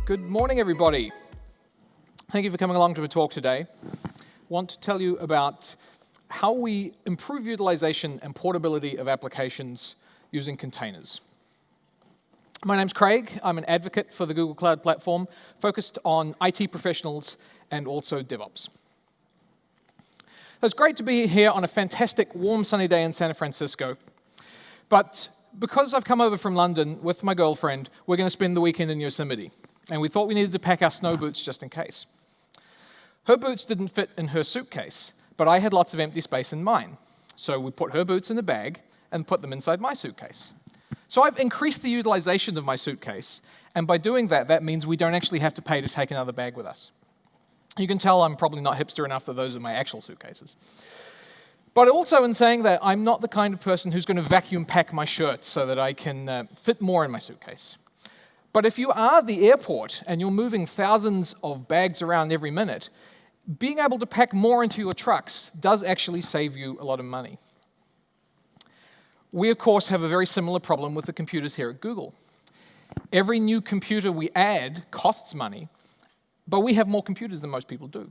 Good morning, everybody. Thank you for coming along to a talk today. I want to tell you about how we improve utilization and portability of applications using containers. My name's Craig. I'm an advocate for the Google Cloud Platform, focused on IT professionals and also DevOps. It's great to be here on a fantastic, warm, sunny day in San Francisco. But because I've come over from London with my girlfriend, we're going to spend the weekend in Yosemite. And we thought we needed to pack our snow boots just in case. Her boots didn't fit in her suitcase, but I had lots of empty space in mine. So we put her boots in a bag and put them inside my suitcase. So I've increased the utilization of my suitcase, and by doing that, that means we don't actually have to pay to take another bag with us. You can tell I'm probably not hipster enough that those are my actual suitcases. But also in saying that, I'm not the kind of person who's going to vacuum pack my shirts so that I can fit more in my suitcase. But if you are the airport and you're moving thousands of bags around every minute, being able to pack more into your trucks does actually save you a lot of money. We, of course, have a very similar problem with the computers here at Google. Every new computer we add costs money, but we have more computers than most people do.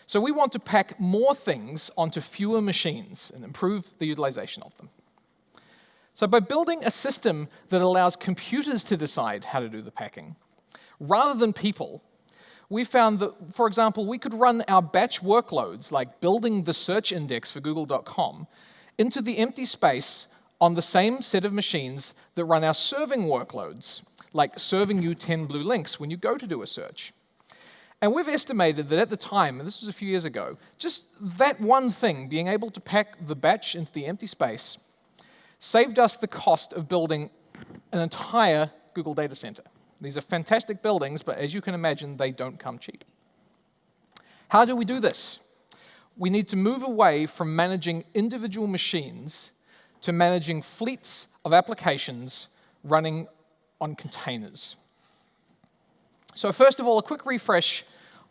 So we want to pack more things onto fewer machines and improve the utilization of them. So by building a system that allows computers to decide how to do the packing, rather than people, we found that, for example, we could run our batch workloads, like building the search index for Google.com, into the empty space on the same set of machines that run our serving workloads, like serving you 10 blue links when you go to do a search. And we've estimated that at the time, and this was a few years ago, just that one thing, being able to pack the batch into the empty space, saved us the cost of building an entire Google data center. These are fantastic buildings, but as you can imagine, they don't come cheap. How do we do this? We need to move away from managing individual machines to managing fleets of applications running on containers. So first of all, a quick refresh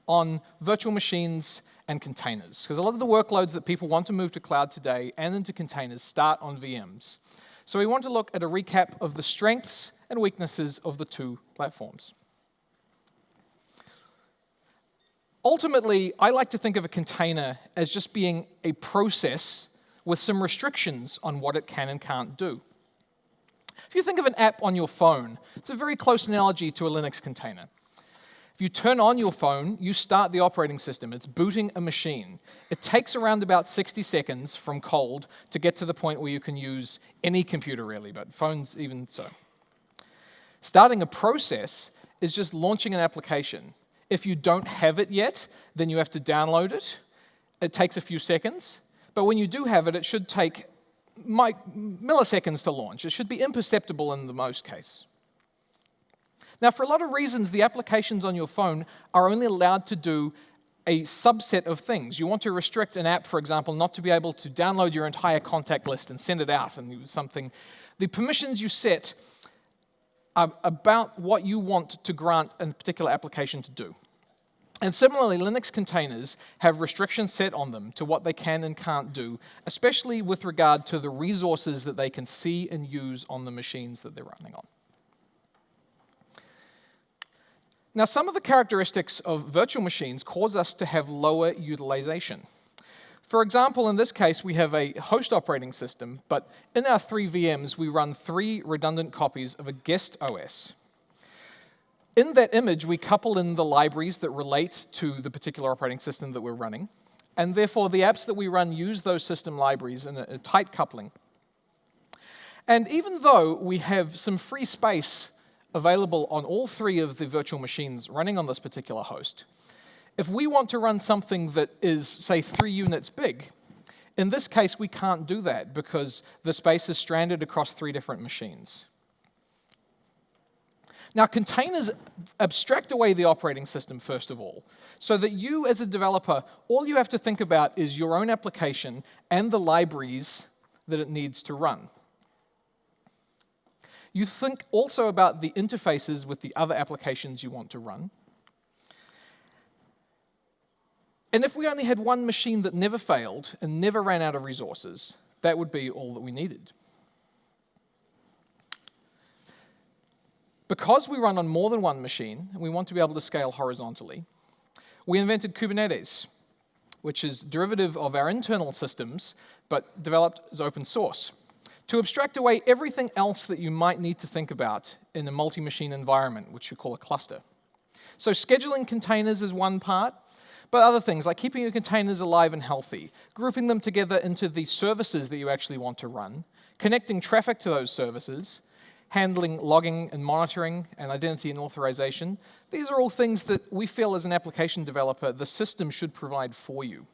on virtual machines and containers, because a lot of the workloads that people want to move to cloud today and into containers start on VMs. So we want to look at a recap of the strengths and weaknesses of the two platforms. Ultimately, I like to think of a container as just being a process with some restrictions on what it can and can't do. If you think of an app on your phone, it's a very close analogy to a Linux container. If you turn on your phone, you start the operating system. It's booting a machine. It takes around about 60 seconds from cold to get to the point where you can use any computer, really, but phones even so. Starting a process is just launching an application. If you don't have it yet, then you have to download it. It takes a few seconds. But when you do have it, it should take milliseconds to launch. It should be imperceptible in the most case. Now, for a lot of reasons, the applications on your phone are only allowed to do a subset of things. You want to restrict an app, for example, not to be able to download your entire contact list and send it out and use something. The permissions you set are about what you want to grant a particular application to do. And similarly, Linux containers have restrictions set on them to what they can and can't do, especially with regard to the resources that they can see and use on the machines that they're running on. Now, some of the characteristics of virtual machines cause us to have lower utilization. For example, in this case, we have a host operating system, but in our 3 VMs, we run 3 redundant copies of a guest OS. In that image, we couple in the libraries that relate to the particular operating system that we're running, and therefore the apps that we run use those system libraries in a tight coupling. And even though we have some free space available on all 3 of the virtual machines running on this particular host, if we want to run something that is, say, 3 units big, in this case, we can't do that because the space is stranded across 3 different machines. Now, containers abstract away the operating system, first of all, so that you, as a developer, all you have to think about is your own application and the libraries that it needs to run. You think also about the interfaces with the other applications you want to run. And if we only had one machine that never failed and never ran out of resources, that would be all that we needed. Because we run on more than one machine, and we want to be able to scale horizontally, we invented Kubernetes, which is a derivative of our internal systems, but developed as open source, to abstract away everything else that you might need to think about in a multi-machine environment, which we call a cluster. So scheduling containers is one part, but other things like keeping your containers alive and healthy, grouping them together into the services that you actually want to run, connecting traffic to those services, handling logging and monitoring and identity and authorization. These are all things that we feel as an application developer the system should provide for you.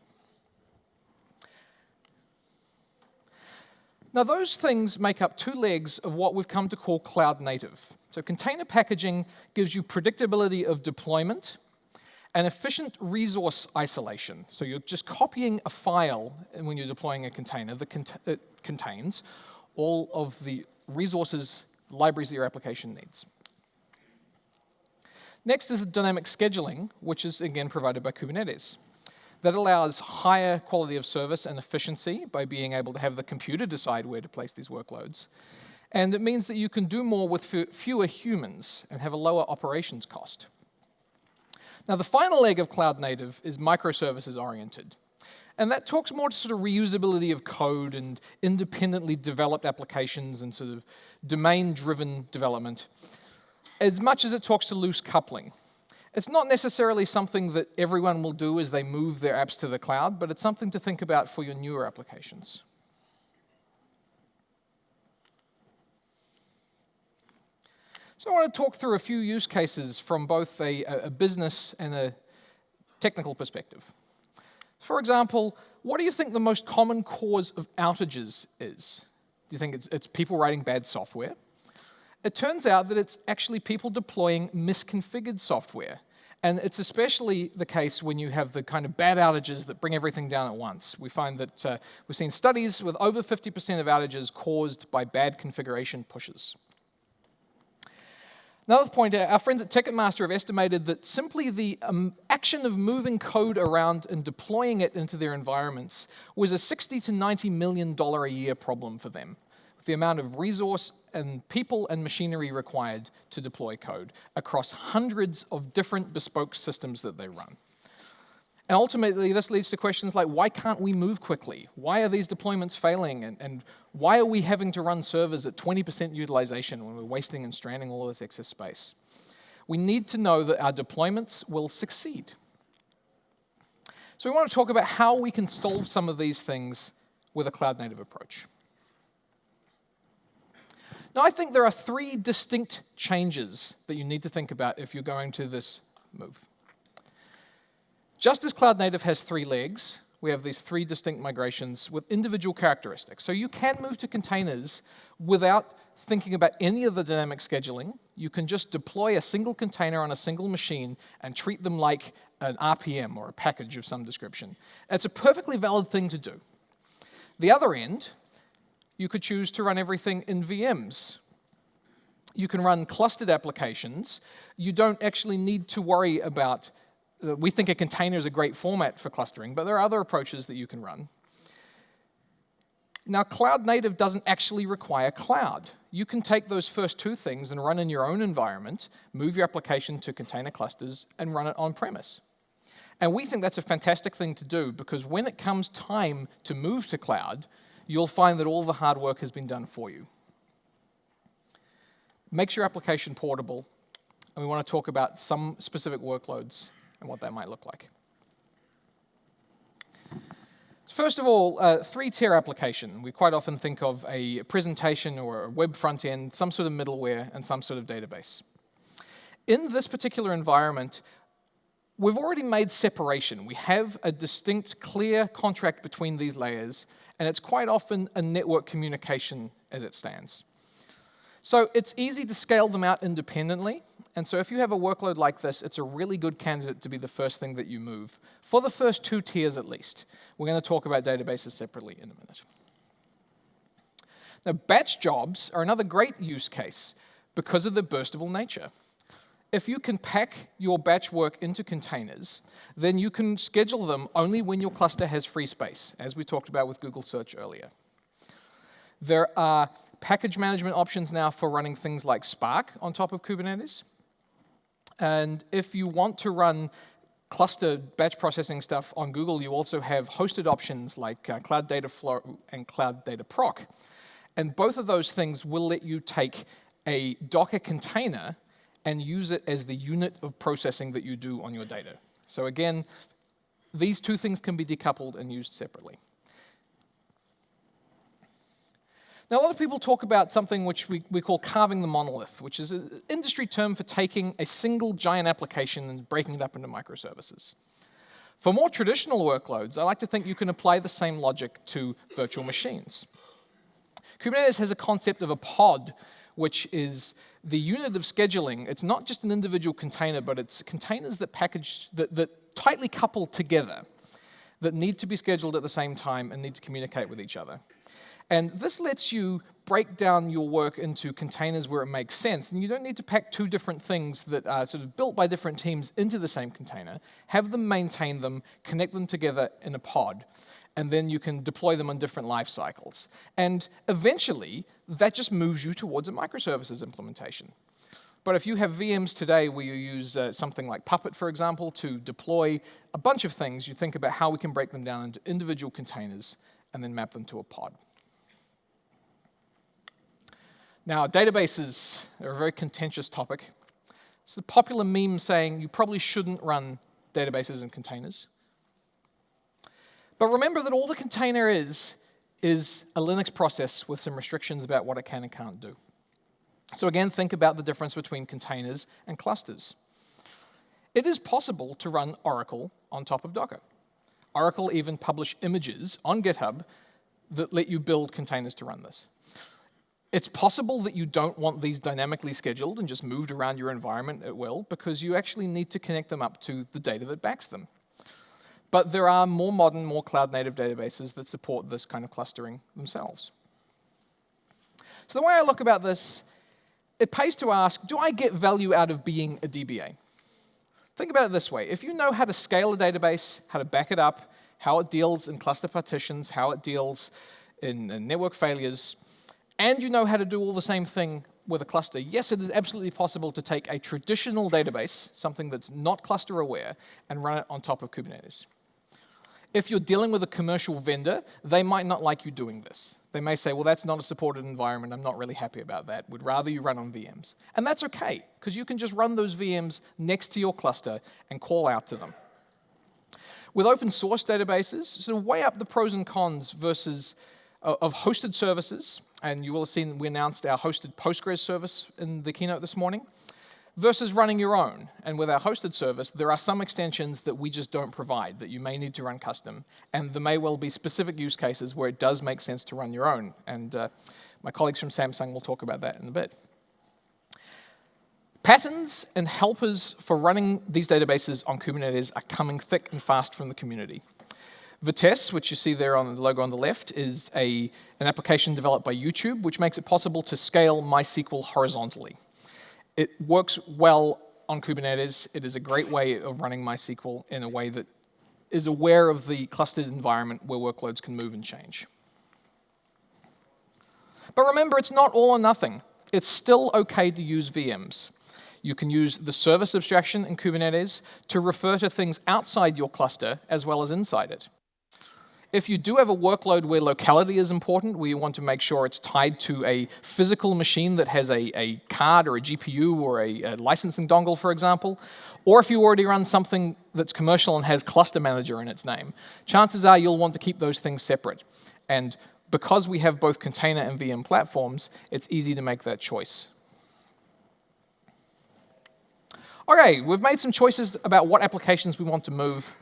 Now those things make up two legs of what we've come to call cloud native. So container packaging gives you predictability of deployment and efficient resource isolation. So you're just copying a file when you're deploying a container that contains all of the resources, libraries that your application needs. Next is the dynamic scheduling, which is again provided by Kubernetes. That allows higher quality of service and efficiency by being able to have the computer decide where to place these workloads. And it means that you can do more with fewer humans and have a lower operations cost. Now, the final leg of cloud native is microservices oriented. And that talks more to sort of reusability of code and independently developed applications and sort of domain-driven development, as much as it talks to loose coupling. It's not necessarily something that everyone will do as they move their apps to the cloud, but it's something to think about for your newer applications. So I want to talk through a few use cases from both a business and a technical perspective. For example, what do you think the most common cause of outages is? Do you think it's people writing bad software? It turns out that it's actually people deploying misconfigured software. And it's especially the case when you have the kind of bad outages that bring everything down at once. We find that we've seen studies with over 50% of outages caused by bad configuration pushes. Another point, our friends at Ticketmaster have estimated that simply the action of moving code around and deploying it into their environments was a $60 to $90 million a year problem for them, with the amount of resource and people and machinery required to deploy code across hundreds of different bespoke systems that they run. And ultimately, this leads to questions like, why can't we move quickly? Why are these deployments failing? And why are we having to run servers at 20% utilization when we're wasting and stranding all of this excess space? We need to know that our deployments will succeed. So we want to talk about how we can solve some of these things with a cloud-native approach. Now, I think there are three distinct changes that you need to think about if you're going to this move. Just as Cloud Native has three legs, we have these three distinct migrations with individual characteristics. So you can move to containers without thinking about any of the dynamic scheduling. You can just deploy a single container on a single machine and treat them like an RPM or a package of some description. It's a perfectly valid thing to do. The other end, you could choose to run everything in VMs. You can run clustered applications. You don't actually need to worry about we think a container is a great format for clustering, but there are other approaches that you can run. Now, Cloud Native doesn't actually require cloud. You can take those first two things and run in your own environment, move your application to container clusters, and run it on-premise. And we think that's a fantastic thing to do because when it comes time to move to cloud, you'll find that all the hard work has been done for you. Makes your application portable, and we want to talk about some specific workloads and what that might look like. First of all, three-tier application. We quite often think of a presentation or a web front end, some sort of middleware, and some sort of database. In this particular environment, we've already made separation. We have a distinct, clear contract between these layers, and it's quite often a network communication as it stands. So it's easy to scale them out independently, and so if you have a workload like this, it's a really good candidate to be the first thing that you move, for the first two tiers at least. We're going to talk about databases separately in a minute. Now, batch jobs are another great use case because of the burstable nature. If you can pack your batch work into containers, then you can schedule them only when your cluster has free space, as we talked about with Google Search earlier. There are package management options now for running things like Spark on top of Kubernetes. And if you want to run cluster batch processing stuff on Google, you also have hosted options like Cloud Data Flow and Cloud Data Proc. And both of those things will let you take a Docker container and use it as the unit of processing that you do on your data. So again, these two things can be decoupled and used separately. Now, a lot of people talk about something which we call carving the monolith, which is an industry term for taking a single giant application and breaking it up into microservices. For more traditional workloads, I like to think you can apply the same logic to virtual machines. Kubernetes has a concept of a pod, which is the unit of scheduling. It's not just an individual container, but it's containers that that tightly couple together, that need to be scheduled at the same time and need to communicate with each other. And this lets you break down your work into containers where it makes sense. And you don't need to pack two different things that are sort of built by different teams into the same container, have them maintain them, connect them together in a pod, and then you can deploy them on different life cycles. And eventually, that just moves you towards a microservices implementation. But if you have VMs today where you use something like Puppet, for example, to deploy a bunch of things, you think about how we can break them down into individual containers and then map them to a pod. Now, databases are a very contentious topic. It's a popular meme saying you probably shouldn't run databases in containers. But remember that all the container is a Linux process with some restrictions about what it can and can't do. So again, think about the difference between containers and clusters. It is possible to run Oracle on top of Docker. Oracle even publish images on GitHub that let you build containers to run this. It's possible that you don't want these dynamically scheduled and just moved around your environment at will, because you actually need to connect them up to the data that backs them. But there are more modern, more cloud-native databases that support this kind of clustering themselves. So the way I look about this, it pays to ask, do I get value out of being a DBA? Think about it this way. If you know how to scale a database, how to back it up, how it deals in cluster partitions, how it deals in network failures, and you know how to do all the same thing with a cluster, yes, it is absolutely possible to take a traditional database, something that's not cluster aware, and run it on top of Kubernetes. If you're dealing with a commercial vendor, they might not like you doing this. They may say, well, that's not a supported environment. I'm not really happy about that. We'd rather you run on VMs. And that's OK, because you can just run those VMs next to your cluster and call out to them. With open source databases, so weigh up the pros and cons versus of hosted services, and you will have seen we announced our hosted Postgres service in the keynote this morning, versus running your own. And with our hosted service, there are some extensions that we just don't provide that you may need to run custom, and there may well be specific use cases where it does make sense to run your own. And my colleagues from Samsung will talk about that in a bit. Patterns and helpers for running these databases on Kubernetes are coming thick and fast from the community. Vitess, which you see there on the logo on the left, is an application developed by YouTube, which makes it possible to scale MySQL horizontally. It works well on Kubernetes. It is a great way of running MySQL in a way that is aware of the clustered environment where workloads can move and change. But remember, it's not all or nothing. It's still OK to use VMs. You can use the service abstraction in Kubernetes to refer to things outside your cluster as well as inside it. If you do have a workload where locality is important, where you want to make sure it's tied to a physical machine that has a card or a GPU or a licensing dongle, for example, or if you already run something that's commercial and has Cluster Manager in its name, chances are you'll want to keep those things separate. And because we have both container and VM platforms, it's easy to make that choice. OK, we've made some choices about what applications we want to move.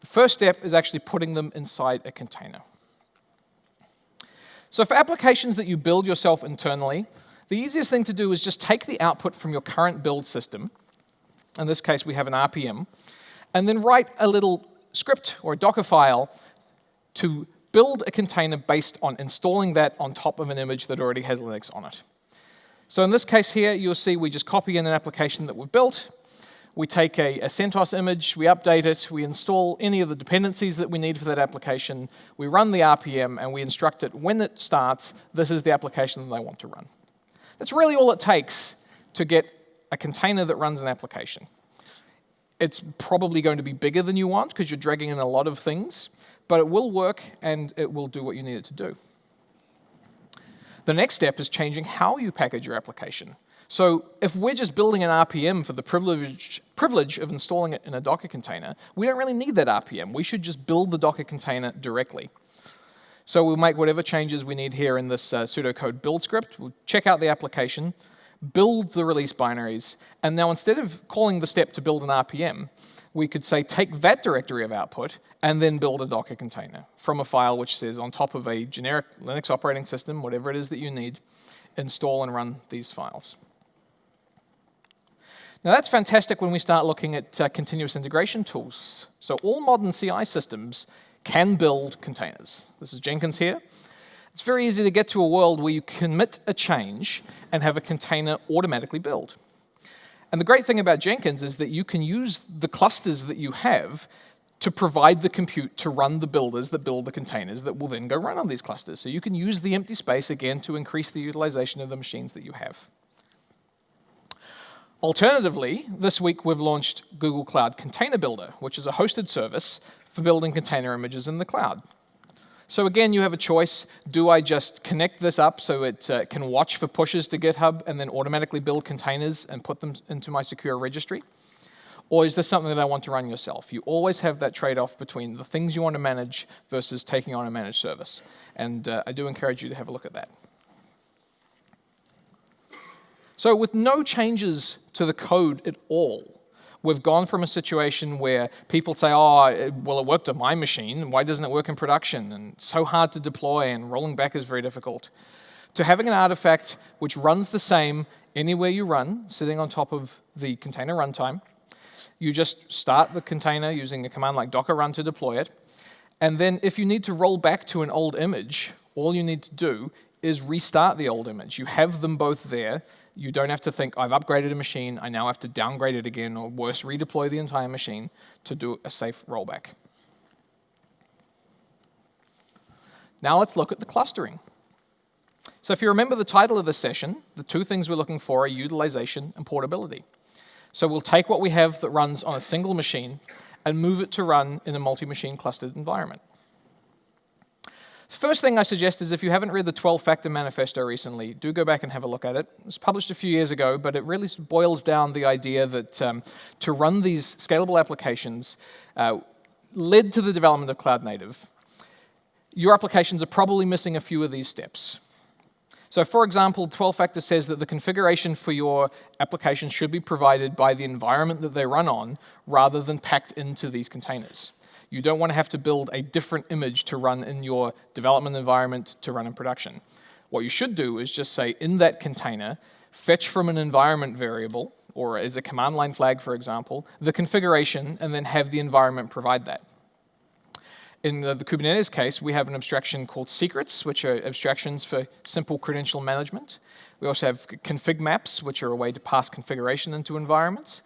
The first step is actually putting them inside a container. So for applications that you build yourself internally, the easiest thing to do is just take the output from your current build system. In this case, we have an RPM, and then write a little script or a Docker file to build a container based on installing that on top of an image that already has Linux on it. So in this case here, you'll see we just copy in an application that we've built. We take a CentOS image, we update it, we install any of the dependencies that we need for that application, we run the RPM, and we instruct it when it starts, this is the application that I want to run. That's really all it takes to get a container that runs an application. It's probably going to be bigger than you want because you're dragging in a lot of things, but it will work and it will do what you need it to do. The next step is changing how you package your application. So if we're just building an RPM for the privilege of installing it in a Docker container, we don't really need that RPM. We should just build the Docker container directly. So we'll make whatever changes we need here in this pseudocode build script. We'll check out the application, build the release binaries, and now instead of calling the step to build an RPM, we could say take that directory of output and then build a Docker container from a file which says on top of a generic Linux operating system, whatever it is that you need, install and run these files. Now that's fantastic when we start looking at continuous integration tools. So all modern CI systems can build containers. This is Jenkins here. It's very easy to get to a world where you commit a change and have a container automatically build. And the great thing about Jenkins is that you can use the clusters that you have to provide the compute to run the builders that build the containers that will then go run on these clusters. So you can use the empty space again to increase the utilization of the machines that you have. Alternatively, this week we've launched Google Cloud Container Builder, which is a hosted service for building container images in the cloud. So again, you have a choice. Do I just connect this up so it can watch for pushes to GitHub and then automatically build containers and put them into my secure registry? Or is this something that I want to run yourself? You always have that trade-off between the things you want to manage versus taking on a managed service. And I do encourage you to have a look at that. So with no changes to the code at all, we've gone from a situation where people say, oh, well, it worked on my machine. Why doesn't it work in production? And it's so hard to deploy, and rolling back is very difficult, to having an artifact which runs the same anywhere you run, sitting on top of the container runtime. You just start the container using a command like docker run to deploy it. And then if you need to roll back to an old image, all you need to do is restart the old image. You have them both there. You don't have to think, I've upgraded a machine, I now have to downgrade it again, or worse, redeploy the entire machine to do a safe rollback. Now let's look at the clustering. So if you remember the title of this session, the two things we're looking for are utilization and portability. So we'll take what we have that runs on a single machine and move it to run in a multi-machine clustered environment. The first thing I suggest is if you haven't read the 12-Factor Manifesto recently, do go back and have a look at it. It was published a few years ago, but it really boils down the idea that to run these scalable applications led to the development of Cloud Native. Your applications are probably missing a few of these steps. So for example, 12-Factor says that the configuration for your application should be provided by the environment that they run on rather than packed into these containers. You don't want to have to build a different image to run in your development environment to run in production. What you should do is just say, in that container, fetch from an environment variable, or as a command line flag, for example, the configuration, and then have the environment provide that. In the Kubernetes case, we have an abstraction called secrets, which are abstractions for simple credential management. We also have config maps, which are a way to pass configuration into environments.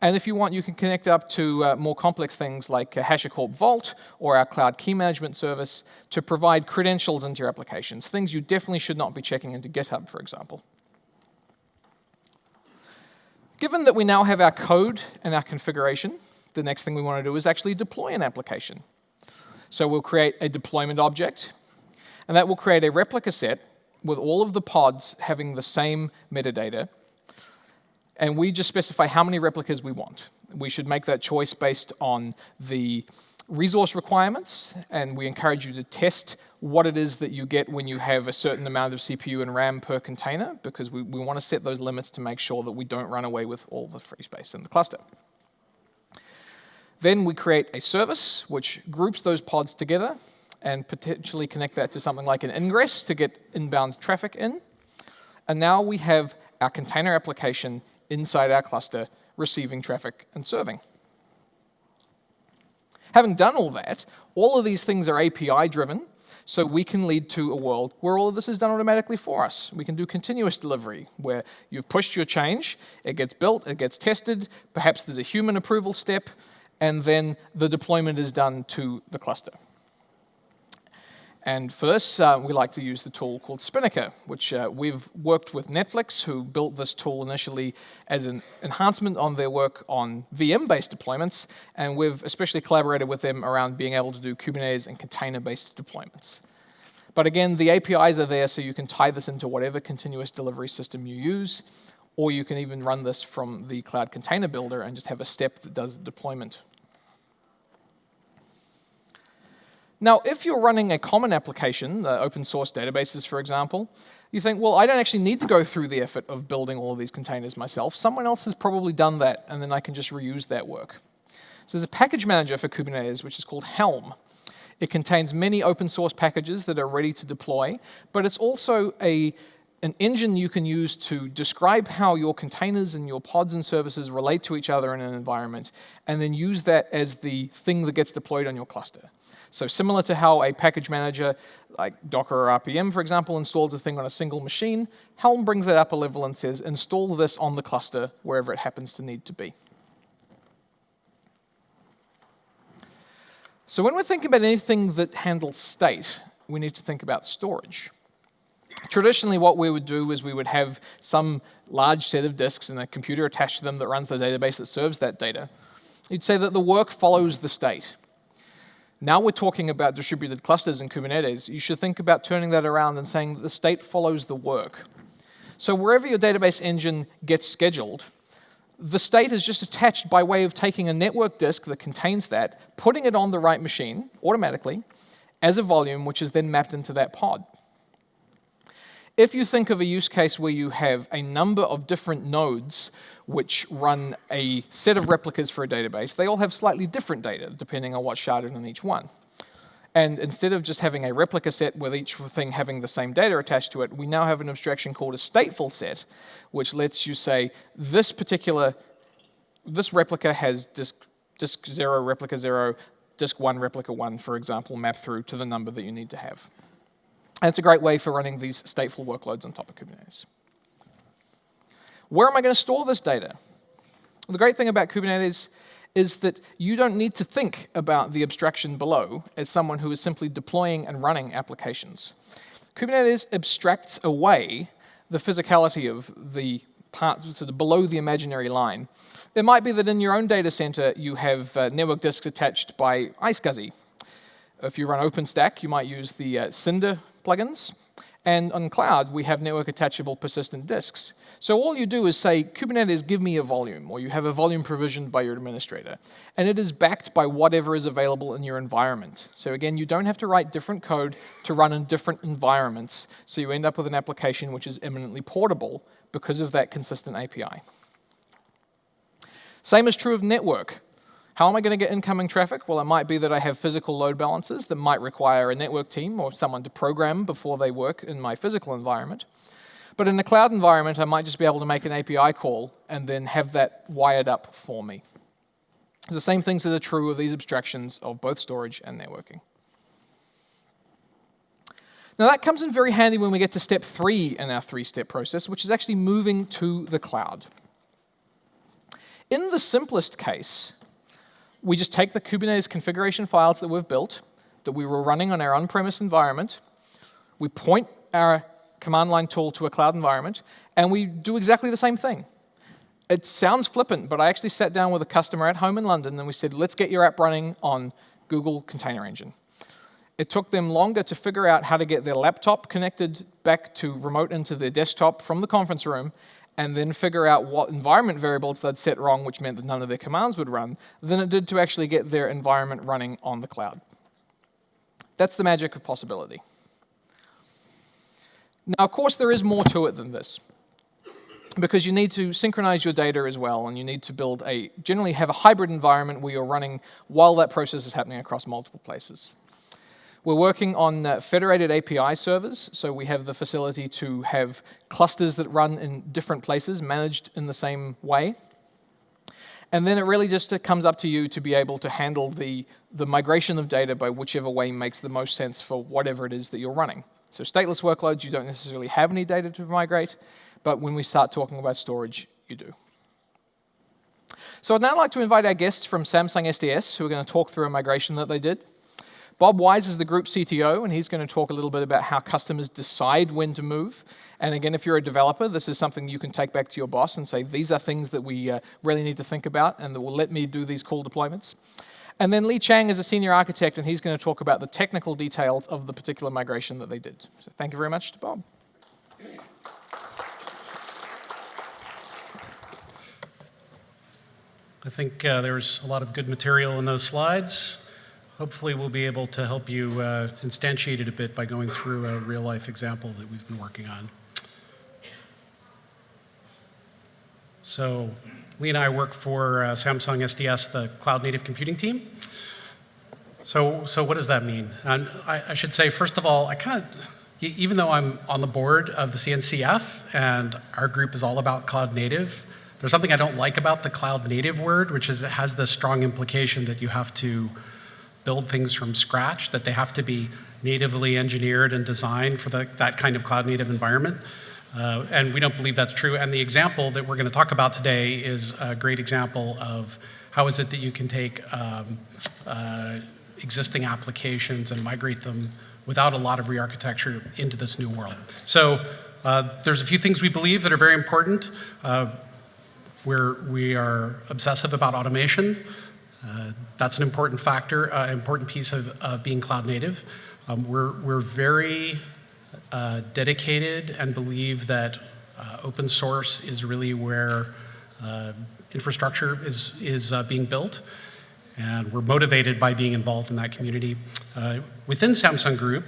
And if you want, you can connect up to more complex things like HashiCorp Vault or our Cloud Key Management Service to provide credentials into your applications, things you definitely should not be checking into GitHub, for example. Given that we now have our code and our configuration, the next thing we want to do is actually deploy an application. So we'll create a deployment object, and that will create a replica set with all of the pods having the same metadata. And we just specify how many replicas we want. We should make that choice based on the resource requirements, and we encourage you to test what it is that you get when you have a certain amount of CPU and RAM per container, because we want to set those limits to make sure that we don't run away with all the free space in the cluster. Then we create a service which groups those pods together and potentially connect that to something like an ingress to get inbound traffic in. And now we have our container application inside our cluster receiving traffic and serving. Having done all that, all of these things are API driven, so we can lead to a world where all of this is done automatically for us. We can do continuous delivery, where you've pushed your change, it gets built, it gets tested, perhaps there's a human approval step, and then the deployment is done to the cluster. And for this, we like to use the tool called Spinnaker, which we've worked with Netflix, who built this tool initially as an enhancement on their work on VM-based deployments, and we've especially collaborated with them around being able to do Kubernetes and container-based deployments. But again, the APIs are there, so you can tie this into whatever continuous delivery system you use, or you can even run this from the Cloud Container Builder and just have a step that does the deployment. Now, if you're running a common application, open source databases, for example, you think, well, I don't actually need to go through the effort of building all of these containers myself. Someone else has probably done that, and then I can just reuse that work. So there's a package manager for Kubernetes, which is called Helm. It contains many open source packages that are ready to deploy, but it's also an engine you can use to describe how your containers and your pods and services relate to each other in an environment, and then use that as the thing that gets deployed on your cluster. So similar to how a package manager, like Docker or RPM, for example, installs a thing on a single machine, Helm brings that up a level and says, install this on the cluster wherever it happens to need to be. So when we're thinking about anything that handles state, we need to think about storage. Traditionally, what we would do is we would have some large set of disks and a computer attached to them that runs the database that serves that data. You'd say that the work follows the state. Now we're talking about distributed clusters in Kubernetes. You should think about turning that around and saying that the state follows the work. So wherever your database engine gets scheduled, the state is just attached by way of taking a network disk that contains that, putting it on the right machine automatically as a volume, which is then mapped into that pod. If you think of a use case where you have a number of different nodes which run a set of replicas for a database, they all have slightly different data depending on what's sharded in each one. And instead of just having a replica set with each thing having the same data attached to it, we now have an abstraction called a stateful set, which lets you say this replica has disk 0, replica 0, disk 1, replica 1, for example, mapped through to the number that you need to have. And it's a great way for running these stateful workloads on top of Kubernetes. Where am I going to store this data? Well, the great thing about Kubernetes is that you don't need to think about the abstraction below as someone who is simply deploying and running applications. Kubernetes abstracts away the physicality of the parts sort of below the imaginary line. It might be that in your own data center you have network disks attached by iSCSI. If you run OpenStack, you might use the Cinder plugins. And on cloud, we have network attachable persistent disks. So all you do is say, Kubernetes, give me a volume, or you have a volume provisioned by your administrator. And it is backed by whatever is available in your environment. So again, you don't have to write different code to run in different environments. So you end up with an application which is eminently portable because of that consistent API. Same is true of network. How am I going to get incoming traffic? Well, it might be that I have physical load balancers that might require a network team or someone to program before they work in my physical environment. But in a cloud environment, I might just be able to make an API call and then have that wired up for me. The same things that are true of these abstractions of both storage and networking. Now that comes in very handy when we get to step 3 in our 3-step process, which is actually moving to the cloud. In the simplest case, we just take the Kubernetes configuration files that we've built, that we were running on our on-premise environment, we point our command line tool to a cloud environment, and we do exactly the same thing. It sounds flippant, but I actually sat down with a customer at home in London and we said, let's get your app running on Google Container Engine. It took them longer to figure out how to get their laptop connected back to remote into their desktop from the conference room, and then figure out what environment variables they'd set wrong, which meant that none of their commands would run, than it did to actually get their environment running on the cloud. That's the magic of possibility. Now, of course, there is more to it than this, because you need to synchronize your data as well, and you need to generally have a hybrid environment where you're running while that process is happening across multiple places. We're working on federated API servers, so we have the facility to have clusters that run in different places managed in the same way. And then it really just comes up to you to be able to handle the migration of data by whichever way makes the most sense for whatever it is that you're running. So stateless workloads, you don't necessarily have any data to migrate, but when we start talking about storage, you do. So I'd now like to invite our guests from Samsung SDS, who are going to talk through a migration that they did. Bob Wise is the group CTO, and he's going to talk a little bit about how customers decide when to move. And again, if you're a developer, this is something you can take back to your boss and say, these are things that we really need to think about and that will let me do these cool deployments. And then Lee Chang is a senior architect, and he's going to talk about the technical details of the particular migration that they did. So thank you very much to Bob. I think there's a lot of good material in those slides. Hopefully we'll be able to help you instantiate it a bit by going through a real-life example that we've been working on. So Lee and I work for Samsung SDS, the cloud-native computing team. So what does that mean? And I should say, first of all, even though I'm on the board of the CNCF and our group is all about cloud-native, there's something I don't like about the cloud-native word, which is it has this strong implication that you have to build things from scratch, that they have to be natively engineered and designed for that kind of cloud-native environment. And we don't believe that's true. And the example that we're going to talk about today is a great example of how is it that you can take existing applications and migrate them without a lot of re-architecture into this new world. So there's a few things we believe that are very important. We are obsessive about automation. That's an important factor, important piece of being cloud native. We're very dedicated and believe that open source is really where infrastructure is being built. And we're motivated by being involved in that community. Within Samsung Group,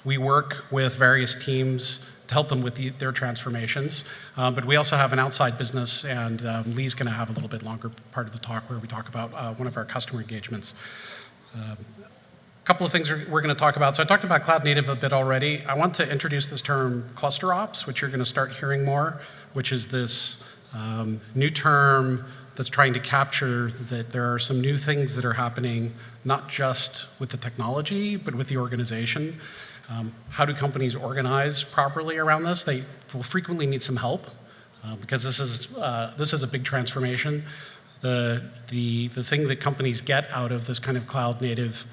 we work with various teams to help them with their transformations. But we also have an outside business, and Lee's going to have a little bit longer part of the talk where we talk about one of our customer engagements. A couple of things we're going to talk about. So I talked about cloud native a bit already. I want to introduce this term cluster ops, which you're going to start hearing more, which is this new term that's trying to capture that there are some new things that are happening, not just with the technology, but with the organization. How do companies organize properly around this? They will frequently need some help because this is a big transformation. The thing that companies get out of this kind of cloud native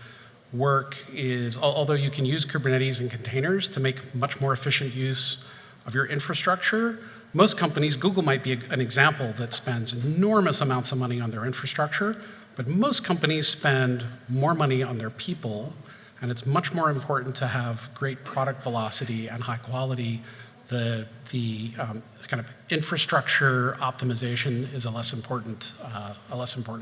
work is, although you can use Kubernetes and containers to make much more efficient use of your infrastructure, most companies, Google might be an example that spends enormous amounts of money on their infrastructure, but most companies spend more money on their people. And it's much more important to have great product velocity and high quality. The kind of infrastructure optimization is a less important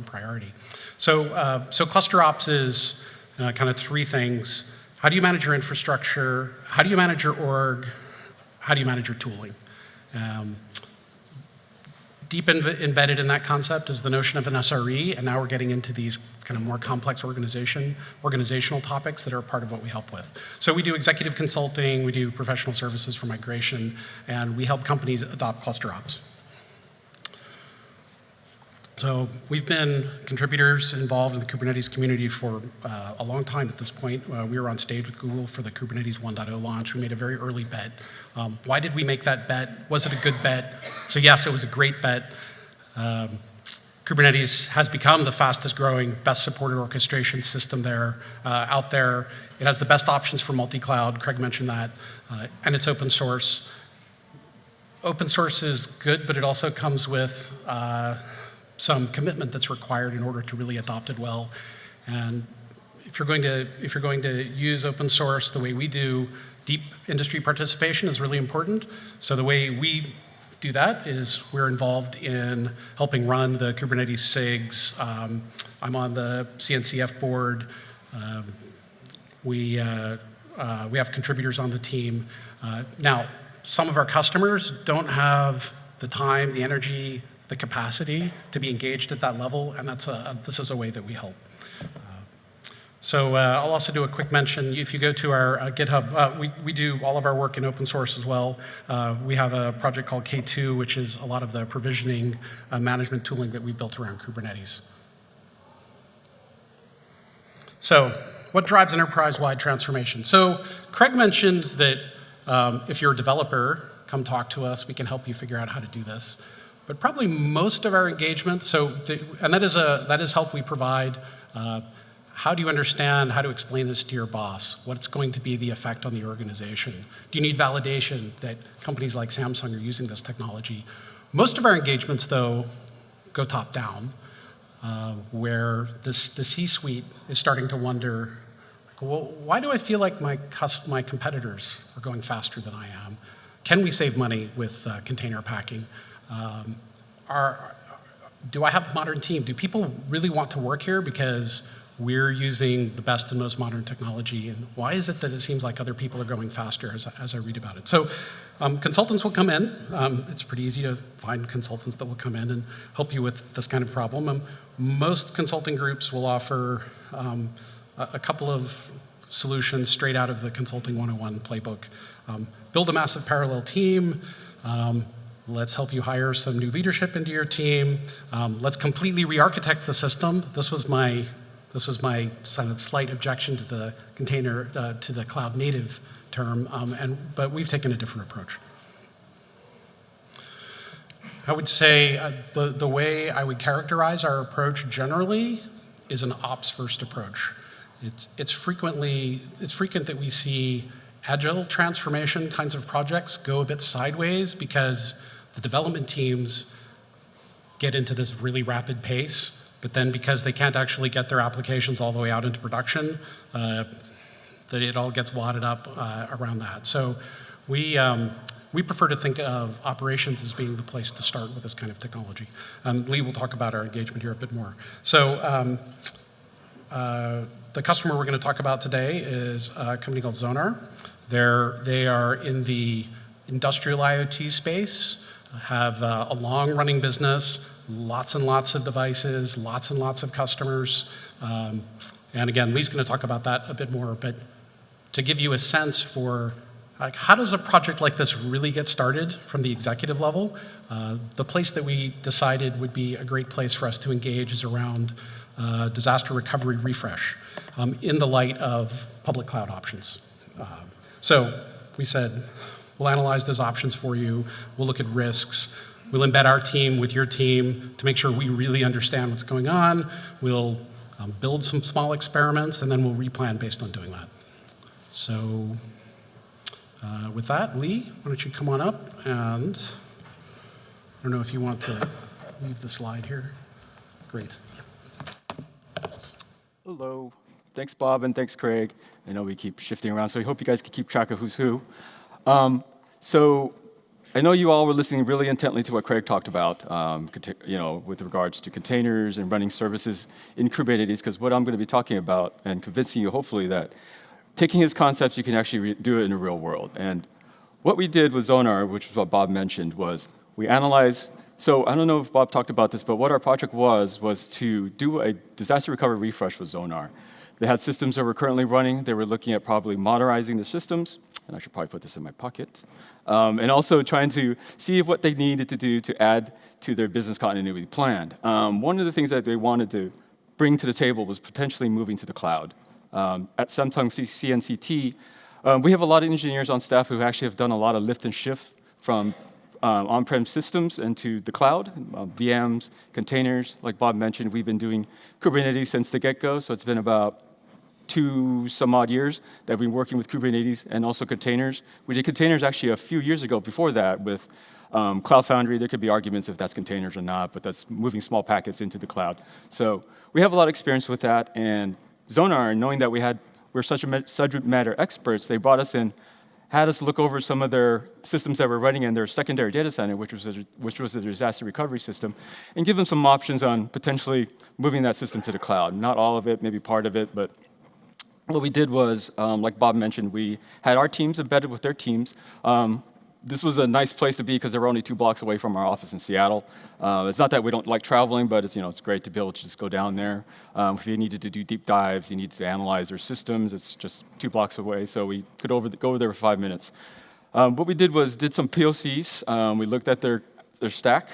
priority. So cluster ops is kind of three things. How do you manage your infrastructure? How do you manage your org? How do you manage your tooling? Deep embedded in that concept is the notion of an SRE, and now we're getting into these kind of more complex organizational topics that are part of what we help with. So we do executive consulting, we do professional services for migration, and we help companies adopt cluster ops. So we've been contributors involved in the Kubernetes community for a long time at this point. We were on stage with Google for the Kubernetes 1.0 launch. We made a very early bet. Why did we make that bet? Was it a good bet? So yes, it was a great bet. Kubernetes has become the fastest growing, best supported orchestration system out there. It has the best options for multi-cloud. Craig mentioned that. And it's open source. Open source is good, but it also comes with some commitment that's required in order to really adopt it well. And if you're going to use open source the way we do, deep industry participation is really important. So the way we do that is we're involved in helping run the Kubernetes SIGs. I'm on the CNCF board. We have contributors on the team. Now, some of our customers don't have the time, the energy, the capacity to be engaged at that level, and this is a way that we help. So I'll also do a quick mention. If you go to our GitHub, we do all of our work in open source as well. We have a project called K2, which is a lot of the provisioning management tooling that we built around Kubernetes. So what drives enterprise-wide transformation? So Craig mentioned that if you're a developer, come talk to us. We can help you figure out how to do this. But probably most of our engagement, and that is help we provide. How do you understand how to explain this to your boss? What's going to be the effect on the organization? Do you need validation that companies like Samsung are using this technology? Most of our engagements, though, go top down, where the C-suite is starting to wonder, well, why do I feel like my competitors are going faster than I am? Can we save money with container packing? Do I have a modern team? Do people really want to work here because we're using the best and most modern technology? And why is it that it seems like other people are going faster as I read about it? So consultants will come in. It's pretty easy to find consultants that will come in and help you with this kind of problem. Most consulting groups will offer a couple of solutions straight out of the Consulting 101 playbook. Build a massive parallel team. Let's help you hire some new leadership into your team. Let's completely re-architect the system. This was my kind of slight objection to the container, to the cloud native term, but we've taken a different approach. I would say the way I would characterize our approach generally is an ops-first approach. It's frequent that we see agile transformation kinds of projects go a bit sideways because the development teams get into this really rapid pace, but then because they can't actually get their applications all the way out into production, that it all gets wadded up around that. So we prefer to think of operations as being the place to start with this kind of technology. Lee will talk about our engagement here a bit more. So the customer we're going to talk about today is a company called Zonar. They are in the industrial IoT space, have a long-running business, lots and lots of devices, lots and lots of customers. And again, Lee's going to talk about that a bit more, but to give you a sense for how does a project like this really get started from the executive level, the place that we decided would be a great place for us to engage is around disaster recovery refresh in the light of public cloud options. So we said, we'll analyze those options for you. We'll look at risks. We'll embed our team with your team to make sure we really understand what's going on. We'll build some small experiments, and then we'll replan based on doing that. So with that, Lee, why don't you come on up? And I don't know if you want to leave the slide here. Great. Hello. Thanks, Bob, and thanks, Craig. I know we keep shifting around, so I hope you guys can keep track of who's who. So I know you all were listening really intently to what Craig talked about, with regards to containers and running services in Kubernetes, because what I'm going to be talking about and convincing you, hopefully, that taking his concepts, you can actually do it in the real world. And what we did with Zonar, which is what Bob mentioned, was we analyzed. So I don't know if Bob talked about this, but what our project was to do a disaster recovery refresh with Zonar. They had systems that were currently running. They were looking at probably modernizing the systems, and I should probably put this in my pocket, and also trying to see what they needed to do to add to their business continuity plan. One of the things that they wanted to bring to the table was potentially moving to the cloud. At Samsung CNCT, we have a lot of engineers on staff who actually have done a lot of lift and shift from on-prem systems into the cloud, VMs, containers. Like Bob mentioned, we've been doing Kubernetes since the get-go, so it's been about 2 some odd years that we've been working with Kubernetes and also containers. We did containers actually a few years ago before that with Cloud Foundry. There could be arguments if that's containers or not, but that's moving small packets into the cloud. So we have a lot of experience with that, and Zonar, knowing that we're subject matter experts, they brought us in, had us look over some of their systems that were running in their secondary data center, which was a disaster recovery system, and give them some options on potentially moving that system to the cloud. Not all of it, maybe part of it, but what we did was, like Bob mentioned, we had our teams embedded with their teams. This was a nice place to be because they were only 2 blocks away from our office in Seattle. It's not that we don't like traveling, but it's great to be able to just go down there. If you needed to do deep dives, you needed to analyze their systems, it's just 2 blocks away, so we could go over there for 5 minutes. What we did was did some POCs. We looked at their stack.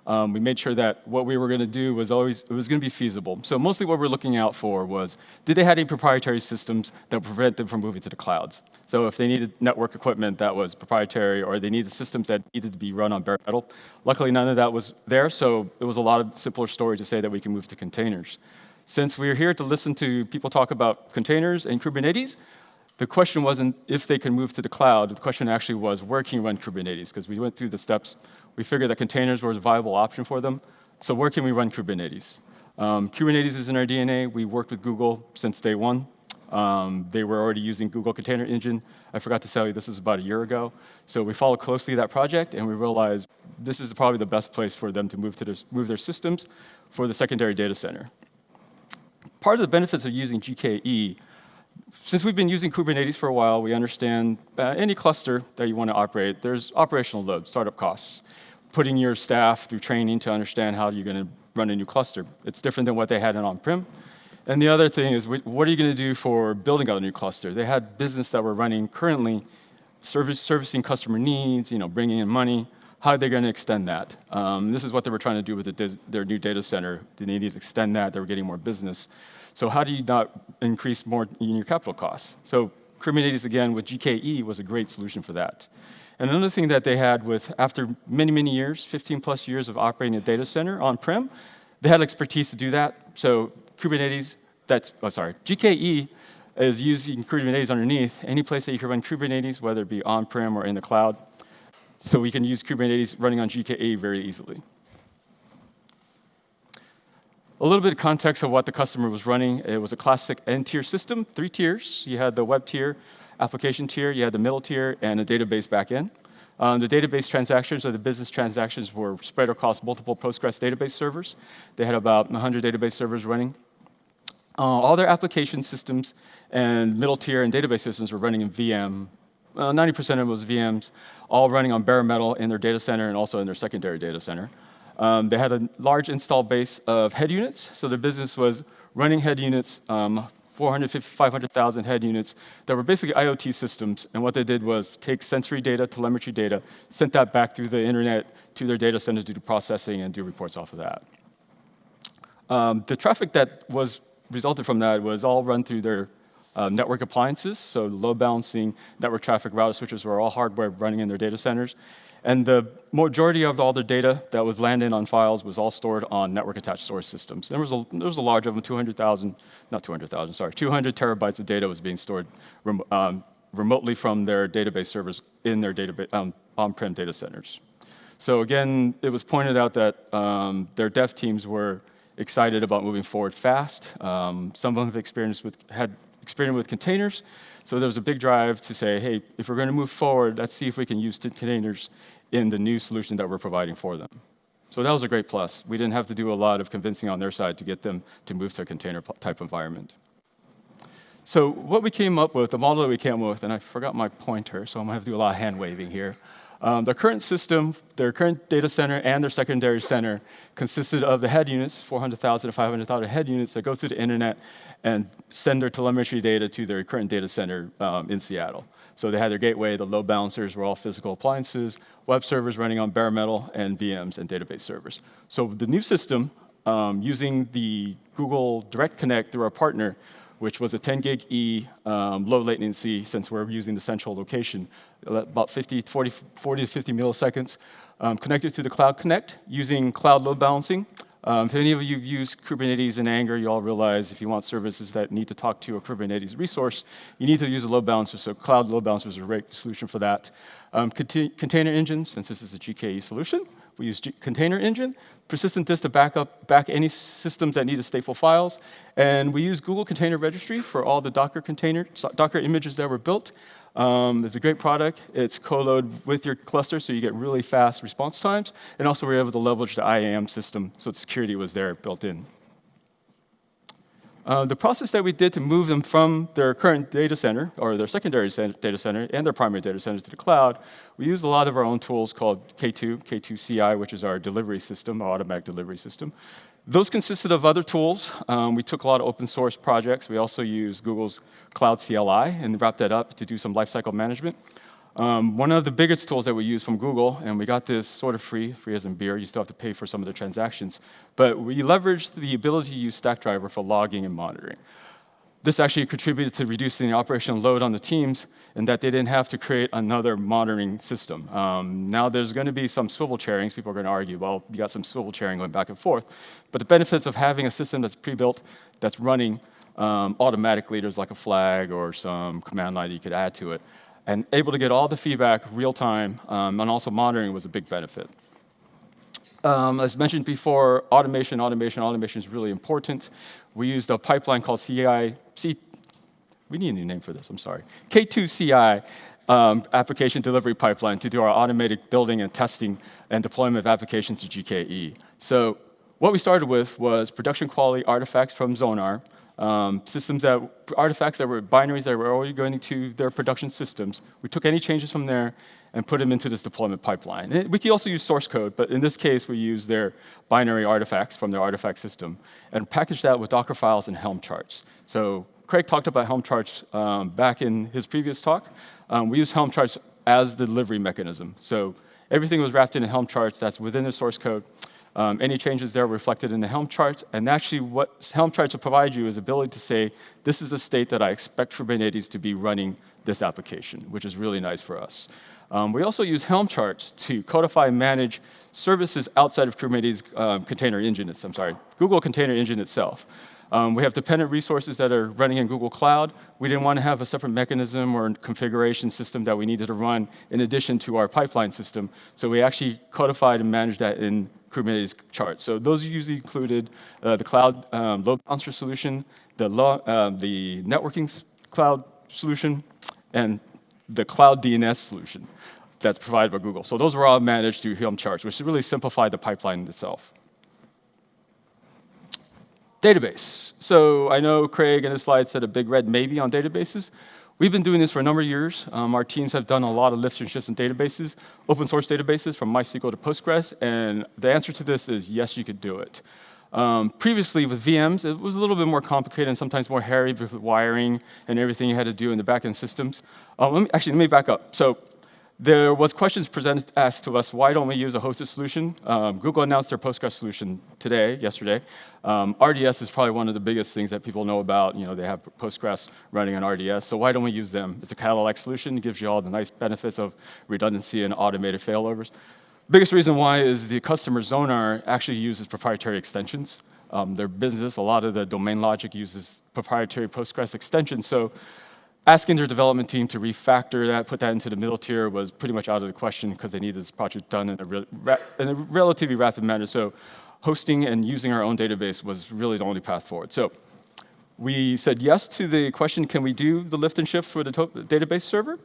We made sure that what we were going to do was going to be feasible. So mostly what we're looking out for was, did they have any proprietary systems that would prevent them from moving to the clouds? So if they needed network equipment that was proprietary, or they needed systems that needed to be run on bare metal. Luckily, none of that was there, so it was a lot of simpler story to say that we can move to containers. Since we're here to listen to people talk about containers and Kubernetes, the question wasn't if they can move to the cloud. The question actually was, where can you run Kubernetes? Because we went through the steps. We figured that containers were a viable option for them. So where can we run Kubernetes? Kubernetes is in our DNA. We worked with Google since day one. They were already using Google Container Engine. I forgot to tell you, this is about a year ago. So we followed closely that project, and we realized this is probably the best place for them to move their systems for the secondary data center. Part of the benefits of using GKE, since we've been using Kubernetes for a while, we understand any cluster that you want to operate, there's operational load, startup costs, putting your staff through training to understand how you're going to run a new cluster. It's different than what they had in on-prem. And the other thing is, what are you going to do for building out a new cluster? They had business that were running currently, servicing customer needs, bringing in money. How are they going to extend that? This is what they were trying to do with their new data center. They needed to extend that. They were getting more business. So how do you not increase more in your capital costs? So Kubernetes, again, with GKE was a great solution for that. And another thing that they had after many, many years, 15 plus years of operating a data center on-prem, they had expertise to do that. So Kubernetes, GKE is using Kubernetes underneath any place that you can run Kubernetes, whether it be on-prem or in the cloud. So we can use Kubernetes running on GKE very easily. A little bit of context of what the customer was running. It was a classic N-tier system, 3 tiers. You had the web tier, application tier, you had the middle tier, and a database backend. The database transactions, or the business transactions, were spread across multiple Postgres database servers. They had about 100 database servers running. All their application systems and middle tier and database systems were running in VM. 90% of them was VMs, all running on bare metal in their data center and also in their secondary data center. They had a large install base of head units, so their business was running head units, 450, 500,000 head units that were basically IoT systems, and what they did was take sensory data, telemetry data, sent that back through the internet to their data centers to do processing and do reports off of that. The traffic that resulted from that was all run through their network appliances, so load balancing, network traffic, router switches were all hardware running in their data centers. And the majority of all the data that was landing on files was all stored on network-attached storage systems. There was a large of them, 200 terabytes of data was being stored remotely from their database servers in their on-prem data centers. So again, it was pointed out that their dev teams were excited about moving forward fast. Some of them had experience with containers. So there was a big drive to say, hey, if we're going to move forward, let's see if we can use containers in the new solution that we're providing for them. So that was a great plus. We didn't have to do a lot of convincing on their side to get them to move to a container type environment. So what we came up with, the model that we came up with, and I forgot my pointer, so I'm going to have to do a lot of hand waving here. Their current system, their current data center, and their secondary center consisted of the head units, 400,000 to 500,000 head units that go through the internet and send their telemetry data to their current data center in Seattle. So they had their gateway, the load balancers were all physical appliances, web servers running on bare metal, and VMs and database servers. So the new system, using the Google Direct Connect through our partner, which was a 10 gig E, low latency, since we're using the central location, about 40 to 50 milliseconds, connected to the Cloud Connect using cloud load balancing. If any of you have used Kubernetes in Anger, you all realize if you want services that need to talk to a Kubernetes resource, you need to use a load balancer, so cloud load balancer is a great solution for that. Container Engine, since this is a GKE solution, we use Container Engine, persistent disk to back any systems that need stateful files, and we use Google Container Registry for all the Docker images that were built. It's a great product. It's co-load with your cluster, so you get really fast response times, and also we're able to leverage the IAM system, so security was there built in. The process that we did to move them from their current data center, or their secondary data center, and their primary data centers to the cloud, we used a lot of our own tools called K2 CI, which is our delivery system, our automatic delivery system. Those consisted of other tools. We took a lot of open source projects. We also used Google's Cloud CLI and wrapped that up to do some lifecycle management. One of the biggest tools that we use from Google, and we got this sort of free as in beer, you still have to pay for some of the transactions, but we leveraged the ability to use Stackdriver for logging and monitoring. This actually contributed to reducing the operational load on the teams in that they didn't have to create another monitoring system. Now there's going to be some swivel chairings. People are going to argue, well, you got some swivel chairing going back and forth. But the benefits of having a system that's pre-built, that's running automatically, there's like a flag or some command line you could add to it, and able to get all the feedback real time, and also monitoring was a big benefit. As mentioned before, automation is really important. We used a pipeline called we need a new name for this, I'm sorry. K2 CI application delivery pipeline to do our automated building and testing and deployment of applications to GKE. So what we started with was production quality artifacts from Zonar, artifacts that were binaries that were already going to their production systems. We took any changes from there and put them into this deployment pipeline. We could also use source code, but in this case, we used their binary artifacts from their artifact system and packaged that with Docker files and Helm charts. So Craig talked about Helm charts back in his previous talk. We use Helm charts as the delivery mechanism. So everything was wrapped in Helm charts that's within the source code. Any changes there were reflected in the Helm charts, and actually what Helm charts will provide you is the ability to say, this is the state that I expect Kubernetes to be running this application, which is really nice for us. We also use Helm charts to codify and manage services outside of Kubernetes container engine, Google Container Engine itself. We have dependent resources that are running in Google Cloud. We didn't want to have a separate mechanism or configuration system that we needed to run in addition to our pipeline system, so we actually codified and managed that in Kubernetes charts. So those usually included the cloud load balancer solution, the networking cloud solution, and the cloud DNS solution that's provided by Google. So those were all managed through Helm charts, which really simplified the pipeline itself. Database. So I know Craig in his slide said a big red maybe on databases. We've been doing this for a number of years. Our teams have done a lot of lifts and shifts in databases, open source databases from MySQL to Postgres, and the answer to this is yes, you could do it. Previously with VMs, it was a little bit more complicated and sometimes more hairy with wiring and everything you had to do in the backend systems. Let me back up. So there was questions asked to us, why don't we use a hosted solution? Google announced their Postgres solution yesterday. RDS is probably one of the biggest things that people know about. You know, they have Postgres running on RDS, so why don't we use them? It's a Cadillac solution. It gives you all the nice benefits of redundancy and automated failovers. Biggest reason why is the customer Zonar actually uses proprietary extensions. Their business, a lot of the domain logic uses proprietary Postgres extensions, so asking their development team to refactor that, put that into the middle tier was pretty much out of the question because they needed this project done in a relatively rapid manner. So hosting and using our own database was really the only path forward. So we said yes to the question, can we do the lift and shift for the database server?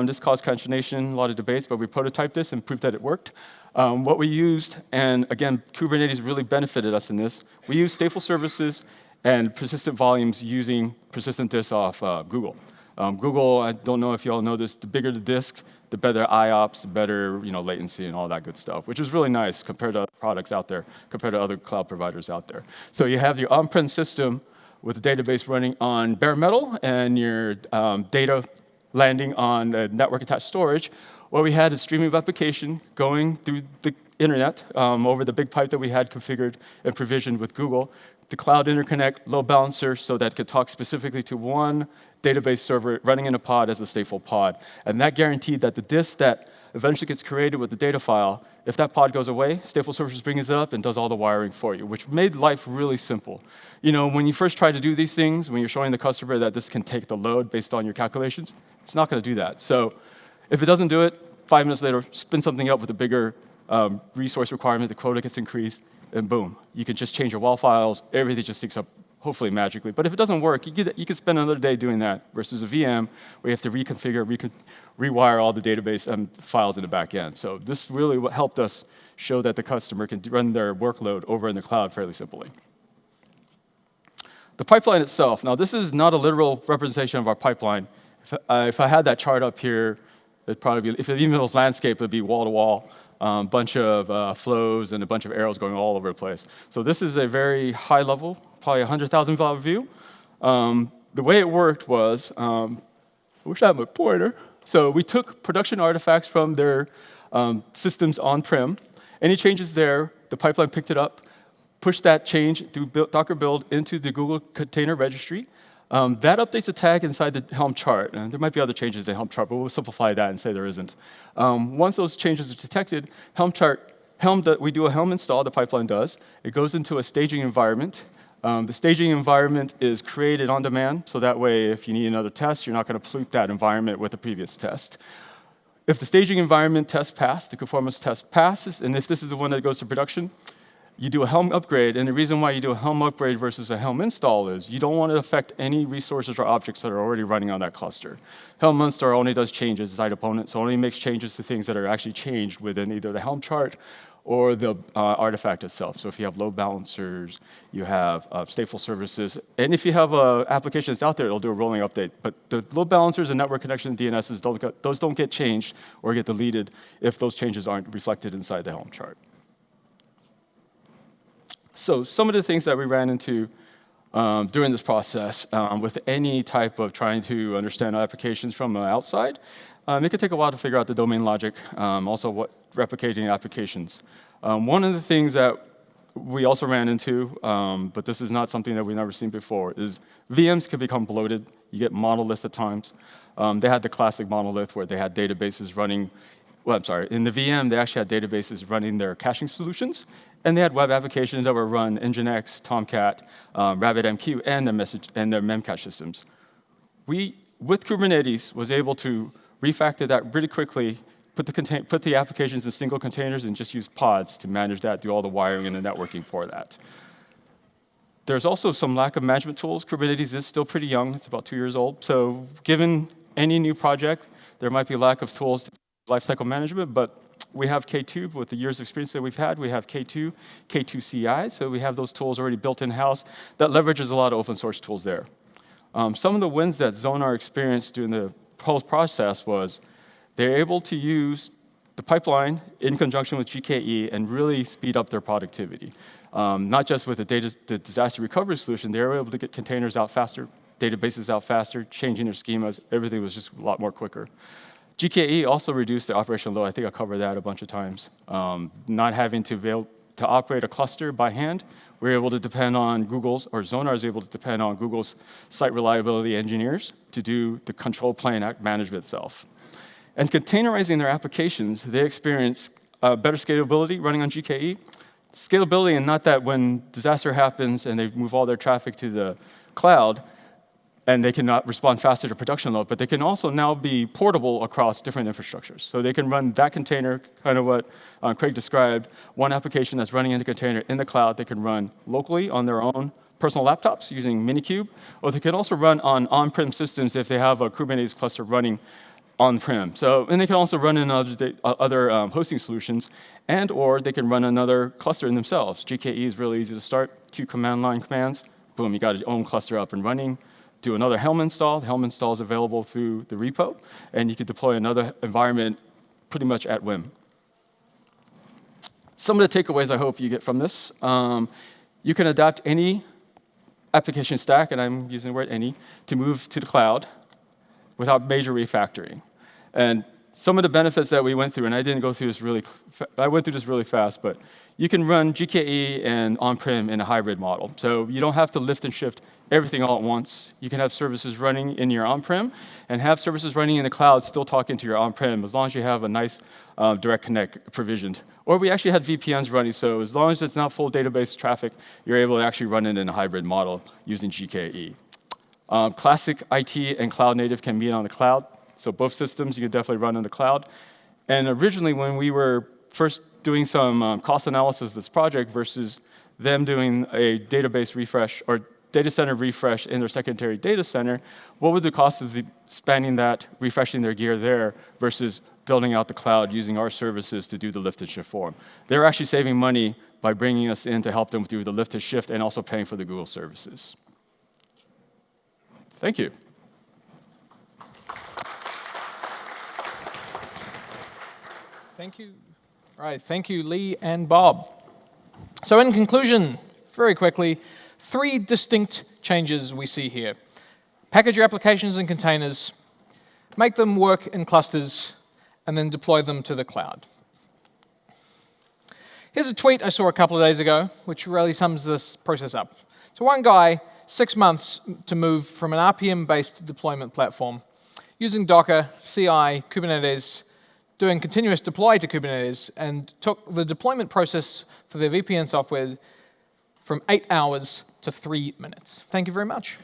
This caused consternation, a lot of debates, but we prototyped this and proved that it worked. What we used, and again, Kubernetes really benefited us in this, we used stateful services and persistent volumes using persistent disk off Google. Google, I don't know if you all know this, the bigger the disk, the better IOPS, the better latency and all that good stuff, which is really nice compared to other products out there, compared to other cloud providers out there. So you have your on-prem system with the database running on bare metal and your data landing on network-attached storage. What we had is streaming of application going through the internet over the big pipe that we had configured and provisioned with Google. The cloud interconnect, load balancer, so that it could talk specifically to one database server running in a pod as a stateful pod. And that guaranteed that the disk that eventually gets created with the data file, if that pod goes away, stateful services brings it up and does all the wiring for you, which made life really simple. You know, when you first try to do these things, when you're showing the customer that this can take the load based on your calculations, it's not going to do that. So if it doesn't do it, 5 minutes later, spin something up with a bigger resource requirement, the quota gets increased, and boom, you can just change your WAL files, everything just syncs up hopefully magically. But if it doesn't work, you could spend another day doing that versus a VM where you have to reconfigure, rewire all the database files in the back end. So this really helped us show that the customer can run their workload over in the cloud fairly simply. The pipeline itself. Now, this is not a literal representation of our pipeline. If I had that chart up here, it'd probably be, if it even was landscape, it'd be wall-to-wall, bunch of flows and a bunch of arrows going all over the place. So this is a very high level, probably 100,000 value view. The way it worked was, I wish I had my pointer. So we took production artifacts from their systems on-prem. Any changes there, the pipeline picked it up, pushed that change through Docker build into the Google Container Registry. That updates a tag inside the Helm chart. And there might be other changes to the Helm chart, but we'll simplify that and say there isn't. Once those changes are detected, we do a Helm install, the pipeline does. It goes into a staging environment. The staging environment is created on demand, so that way if you need another test, you're not going to pollute that environment with the previous test. If the staging environment test passed, the conformance test passes, and if this is the one that goes to production, you do a Helm upgrade, and the reason why you do a Helm upgrade versus a Helm install is you don't want to affect any resources or objects that are already running on that cluster. Helm install only does changes as opponent, so only makes changes to things that are actually changed within either the Helm chart or the artifact itself. So if you have load balancers, you have stateful services, and if you have applications out there, it'll do a rolling update. But the load balancers and network connection DNSs, those don't get changed or get deleted if those changes aren't reflected inside the Helm chart. So some of the things that we ran into during this process with any type of trying to understand applications from outside, it could take a while to figure out the domain logic, also what replicating applications. One of the things that we also ran into, but this is not something that we've never seen before, is VMs could become bloated. You get monoliths at times. They had the classic monolith where they had databases running, well, I'm sorry, in the VM, they actually had databases running their caching solutions, and they had web applications that were run Nginx, Tomcat, RabbitMQ, and their Memcache systems. We, with Kubernetes, was able to refactor that really quickly, put the applications in single containers, and just use pods to manage that, do all the wiring and the networking for that. There's also some lack of management tools. Kubernetes is still pretty young. It's about 2 years old. So given any new project, there might be a lack of tools to lifecycle management, but we have K2 with the years of experience that we've had. We have K2 CI, so we have those tools already built in-house. That leverages a lot of open source tools there. Some of the wins that Zonar experienced during the whole process was they're able to use the pipeline in conjunction with GKE and really speed up their productivity. Not just with the disaster recovery solution, they were able to get containers out faster, databases out faster, changing their schemas. Everything was just a lot more quicker. GKE also reduced the operational load. I think I covered that a bunch of times. Not having to be able to operate a cluster by hand, we're able to depend on Google's, or Zonar is able to depend on Google's site reliability engineers to do the control plane management itself. And containerizing their applications, they experience better scalability running on GKE. Scalability, and not that when disaster happens and they move all their traffic to the cloud, and they cannot respond faster to production load, but they can also now be portable across different infrastructures. So they can run that container, kind of what Craig described, one application that's running in the container in the cloud, they can run locally on their own personal laptops using Minikube, or they can also run on on-prem systems if they have a Kubernetes cluster running on-prem. So, and they can also run in other hosting solutions, and or they can run another cluster in themselves. GKE is really easy to start, 2 command line commands, boom, you got your own cluster up and running. Do another Helm install. The Helm install is available through the repo, and you could deploy another environment pretty much at whim. Some of the takeaways I hope you get from this. You can adapt any application stack, and I'm using the word any, to move to the cloud without major refactoring. And some of the benefits that we went through, and I didn't go through this I went through this really fast, but you can run GKE and on-prem in a hybrid model. So you don't have to lift and shift everything all at once. You can have services running in your on-prem and have services running in the cloud still talking to your on-prem as long as you have a nice direct connect provisioned. Or we actually had VPNs running, so as long as it's not full database traffic, you're able to actually run it in a hybrid model using GKE. Classic IT and cloud native can meet on the cloud, so both systems you can definitely run in the cloud. And originally when we were first doing some cost analysis of this project versus them doing a database refresh or data center refresh in their secondary data center, what would the cost of spanning that, refreshing their gear there versus building out the cloud using our services to do the lift and shift for them? They're actually saving money by bringing us in to help them do the lift and shift and also paying for the Google services. Thank you. Thank you. All right, thank you, Lee and Bob. So in conclusion, very quickly, 3 distinct changes we see here. Package your applications in containers, make them work in clusters, and then deploy them to the cloud. Here's a tweet I saw a couple of days ago, which really sums this process up. So one guy, 6 months to move from an RPM-based deployment platform, using Docker, CI, Kubernetes, doing continuous deploy to Kubernetes, and took the deployment process for their VPN software from 8 hours to 3 minutes. Thank you very much.